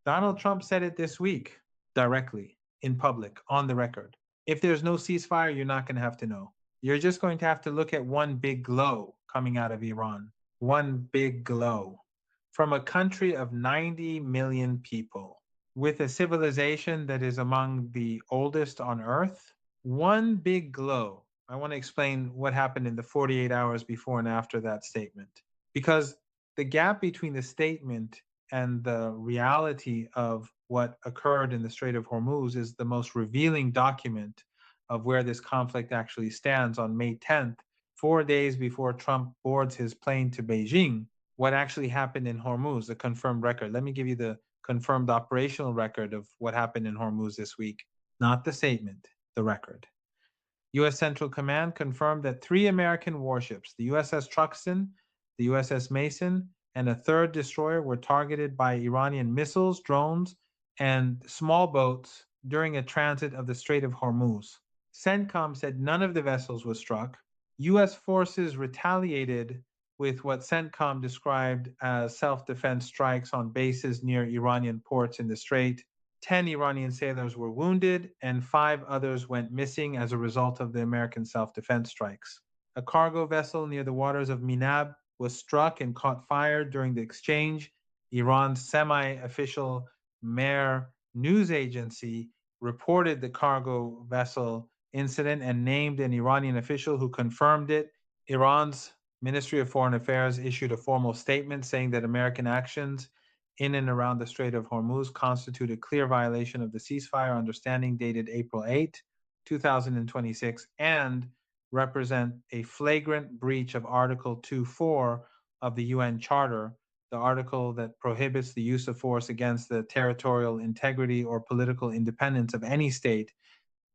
Donald Trump said it this week directly in public on the record. If there's no ceasefire, you're not going to have to know. You're just going to have to look at one big glow coming out of Iran. One big glow from a country of 90 million people with a civilization that is among the oldest on earth. One big glow. I want to explain what happened in the 48 hours before and after that statement. Because the gap between the statement and the reality of what occurred in the Strait of Hormuz is the most revealing document of where this conflict actually stands on May 10th, 4 days before Trump boards his plane to Beijing. What actually happened in Hormuz, the confirmed record. Let me give you the confirmed operational record of what happened in Hormuz this week, not the statement, the record. U.S. Central Command confirmed that 3 American warships, the USS Truxton, the USS Mason, and a third destroyer were targeted by Iranian missiles, drones, and small boats during a transit of the Strait of Hormuz. CENTCOM said none of the vessels was struck. U.S. forces retaliated with what CENTCOM described as self-defense strikes on bases near Iranian ports in the Strait. 10 Iranian sailors were wounded, and 5 others went missing as a result of the American self-defense strikes. A cargo vessel near the waters of Minab was struck and caught fire during the exchange. Iran's semi-official Mehr news agency reported the cargo vessel incident and named an Iranian official who confirmed it. Iran's Ministry of Foreign Affairs issued a formal statement saying that American actions in and around the Strait of Hormuz constitute a clear violation of the ceasefire understanding dated April 8, 2026, and represent a flagrant breach of Article 2.4 of the UN Charter, the article that prohibits the use of force against the territorial integrity or political independence of any state,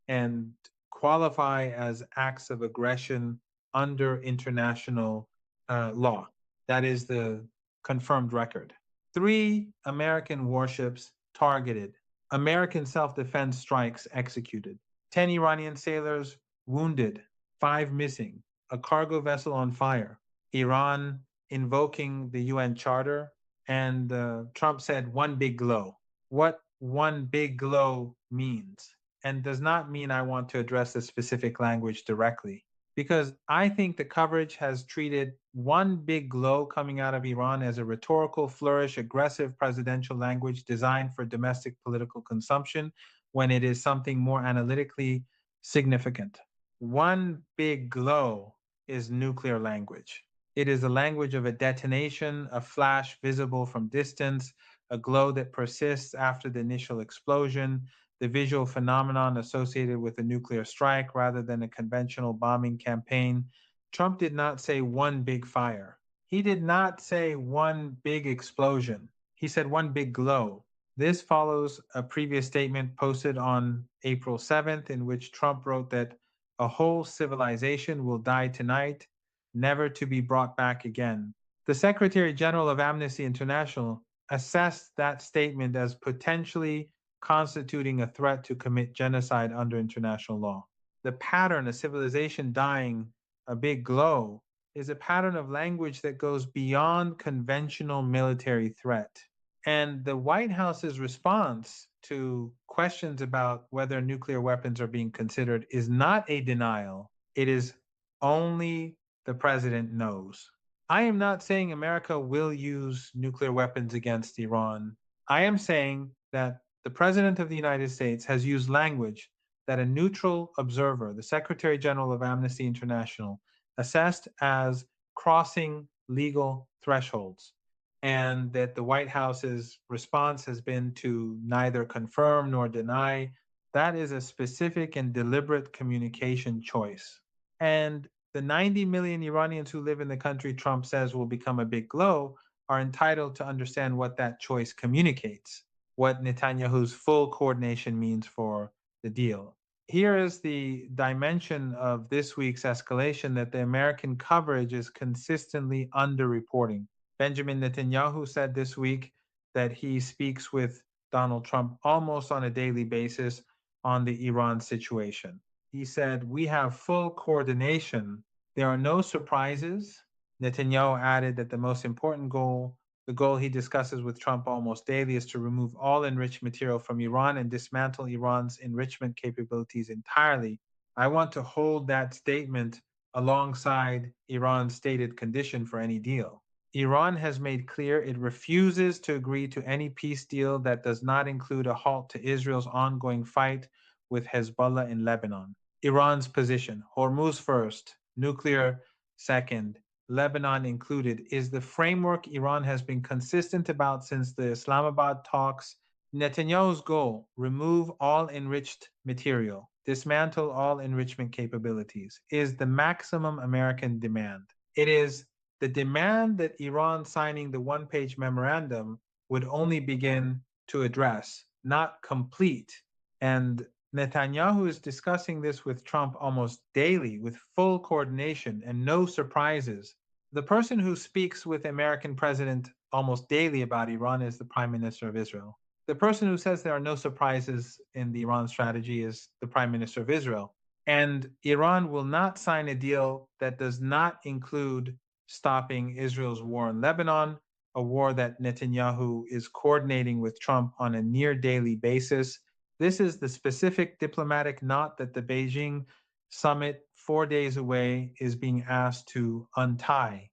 and qualify as acts of aggression under international law. That is the confirmed record. 3 American warships targeted, American self-defense strikes executed, 10 Iranian sailors wounded, 5 missing, a cargo vessel on fire, Iran invoking the UN Charter, and Trump said one big glow. What one big glow means, and does not mean I want to address the specific language directly, because I think the coverage has treated one big glow coming out of Iran as a rhetorical flourish, aggressive presidential language designed for domestic political consumption when it is something more analytically significant. One big glow is nuclear language. It is the language of a detonation, a flash visible from distance, a glow that persists after the initial explosion, the visual phenomenon associated with a nuclear strike rather than a conventional bombing campaign. Trump did not say one big fire. He did not say one big explosion. He said one big glow. This follows a previous statement posted on April 7th, in which Trump wrote that a whole civilization will die tonight, never to be brought back again. The Secretary General of Amnesty International assessed that statement as potentially constituting a threat to commit genocide under international law. The pattern of civilization dying, a big glow, is a pattern of language that goes beyond conventional military threat. And the White House's response to questions about whether nuclear weapons are being considered is not a denial. It is only the president knows. I am not saying America will use nuclear weapons against Iran. I am saying that the President of the United States has used language that a neutral observer, the Secretary General of Amnesty International, assessed as crossing legal thresholds, and that the White House's response has been to neither confirm nor deny. That is a specific and deliberate communication choice. And the 90 million Iranians who live in the country Trump says will become a big glow are entitled to understand what that choice communicates, what Netanyahu's full coordination means for the deal. Here is the dimension of this week's escalation that the American coverage is consistently underreporting. Benjamin Netanyahu said this week that he speaks with Donald Trump almost on a daily basis on the Iran situation. He said, "We have full coordination. There are no surprises." Netanyahu added that the most important goal The goal he discusses with Trump almost daily is to remove all enriched material from Iran and dismantle Iran's enrichment capabilities entirely. I want to hold that statement alongside Iran's stated condition for any deal. Iran has made clear it refuses to agree to any peace deal that does not include a halt to Israel's ongoing fight with Hezbollah in Lebanon. Iran's position: Hormuz first, nuclear second, Lebanon included, is the framework Iran has been consistent about since the Islamabad talks. Netanyahu's goal: remove all enriched material, dismantle all enrichment capabilities, is the maximum American demand. It is the demand that Iran signing the one-page memorandum would only begin to address, not complete. And Netanyahu is discussing this with Trump almost daily with full coordination and no surprises. The person who speaks with American president almost daily about Iran is the Prime Minister of Israel. The person who says there are no surprises in the Iran strategy is the Prime Minister of Israel. And Iran will not sign a deal that does not include stopping Israel's war in Lebanon, a war that Netanyahu is coordinating with Trump on a near daily basis. This is the specific diplomatic knot that the Beijing summit, 4 days away, is being asked to untie.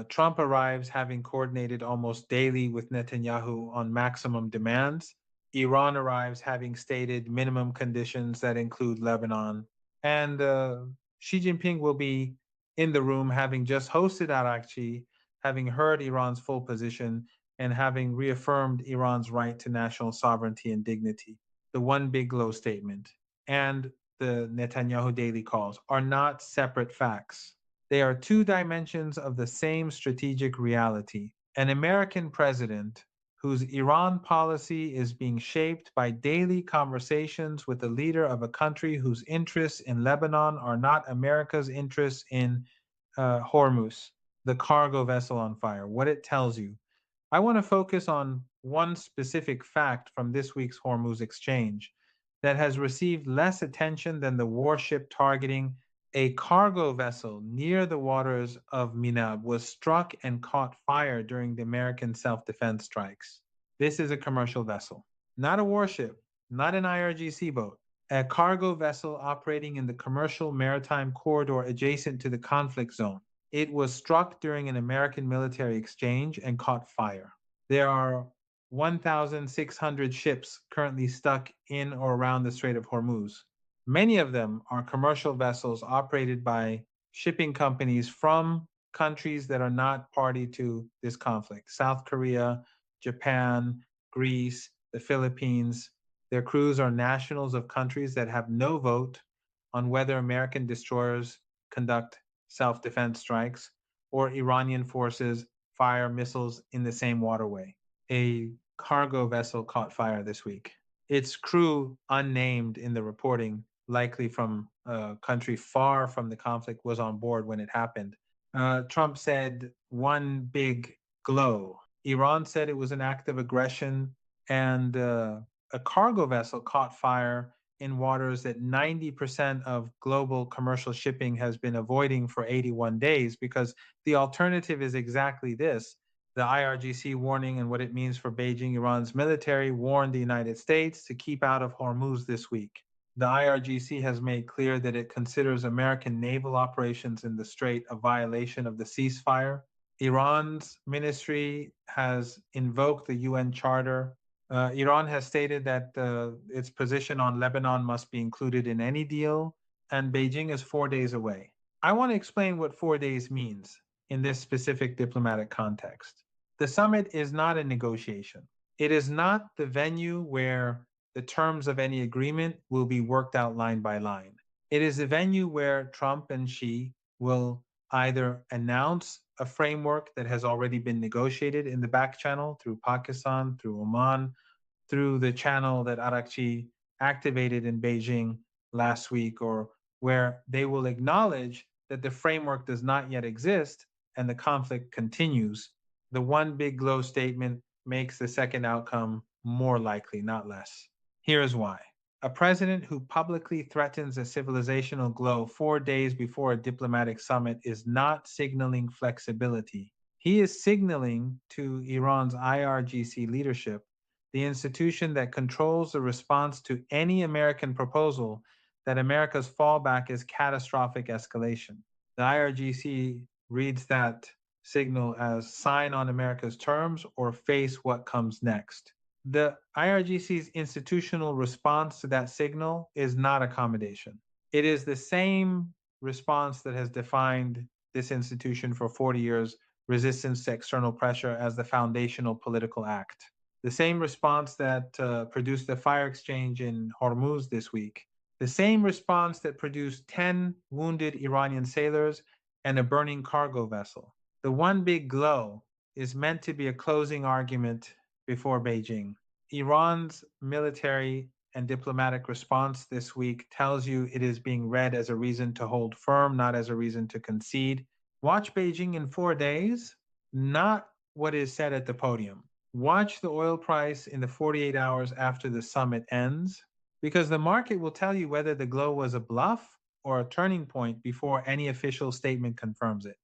Trump arrives having coordinated almost daily with Netanyahu on maximum demands. Iran arrives having stated minimum conditions that include Lebanon. And Xi Jinping will be in the room having just hosted Araghchi, having heard Iran's full position, and having reaffirmed Iran's right to national sovereignty and dignity. The one big low statement and the Netanyahu daily calls are not separate facts. They are two dimensions of the same strategic reality. An American president whose Iran policy is being shaped by daily conversations with the leader of a country whose interests in Lebanon are not America's interests in Hormuz, the cargo vessel on fire, what it tells you. I want to focus on one specific fact from this week's Hormuz exchange that has received less attention than the warship targeting a cargo vessel near the waters of Minab was struck and caught fire during the American self-defense strikes. This is a commercial vessel, not a warship, not an IRGC boat, a cargo vessel operating in the commercial maritime corridor adjacent to the conflict zone. It was struck during an American military exchange and caught fire. There are 1,600 ships currently stuck in or around the Strait of Hormuz. Many of them are commercial vessels operated by shipping companies from countries that are not party to this conflict: South Korea, Japan, Greece, the Philippines. Their crews are nationals of countries that have no vote on whether American destroyers conduct self-defense strikes or Iranian forces fire missiles in the same waterway. A cargo vessel caught fire this week. Its crew, unnamed in the reporting, likely from a country far from the conflict, was on board when it happened. Trump said one big glow. Iran said it was an act of aggression, and a cargo vessel caught fire in waters that 90% of global commercial shipping has been avoiding for 81 days, because the alternative is exactly this. The IRGC warning and what it means for Beijing, Iran's military, warned the United States to keep out of Hormuz this week. The IRGC has made clear that it considers American naval operations in the strait a violation of the ceasefire. Iran's ministry has invoked the UN Charter. Iran has stated that its position on Lebanon must be included in any deal, and Beijing is 4 days away. I want to explain what 4 days means in this specific diplomatic context. The summit is not a negotiation. It is not the venue where the terms of any agreement will be worked out line by line. It is a venue where Trump and Xi will either announce a framework that has already been negotiated in the back channel through Pakistan, through Oman, through the channel that Araghchi activated in Beijing last week, or where they will acknowledge that the framework does not yet exist and the conflict continues. The one big glow statement makes the second outcome more likely, not less. Here is why. A president who publicly threatens a civilizational glow 4 days before a diplomatic summit is not signaling flexibility. He is signaling to Iran's IRGC leadership, the institution that controls the response to any American proposal, that America's fallback is catastrophic escalation. The IRGC reads that signal as sign on America's terms or face what comes next. The IRGC's institutional response to that signal is not accommodation. It is the same response that has defined this institution for 40 years, resistance to external pressure, as the foundational political act. The same response that produced the fire exchange in Hormuz this week. The same response that produced 10 wounded Iranian sailors and a burning cargo vessel. The one big glow is meant to be a closing argument before Beijing. Iran's military and diplomatic response this week tells you it is being read as a reason to hold firm, not as a reason to concede. Watch Beijing in 4 days, not what is said at the podium. Watch the oil price in the 48 hours after the summit ends, because the market will tell you whether the glow was a bluff or a turning point before any official statement confirms it.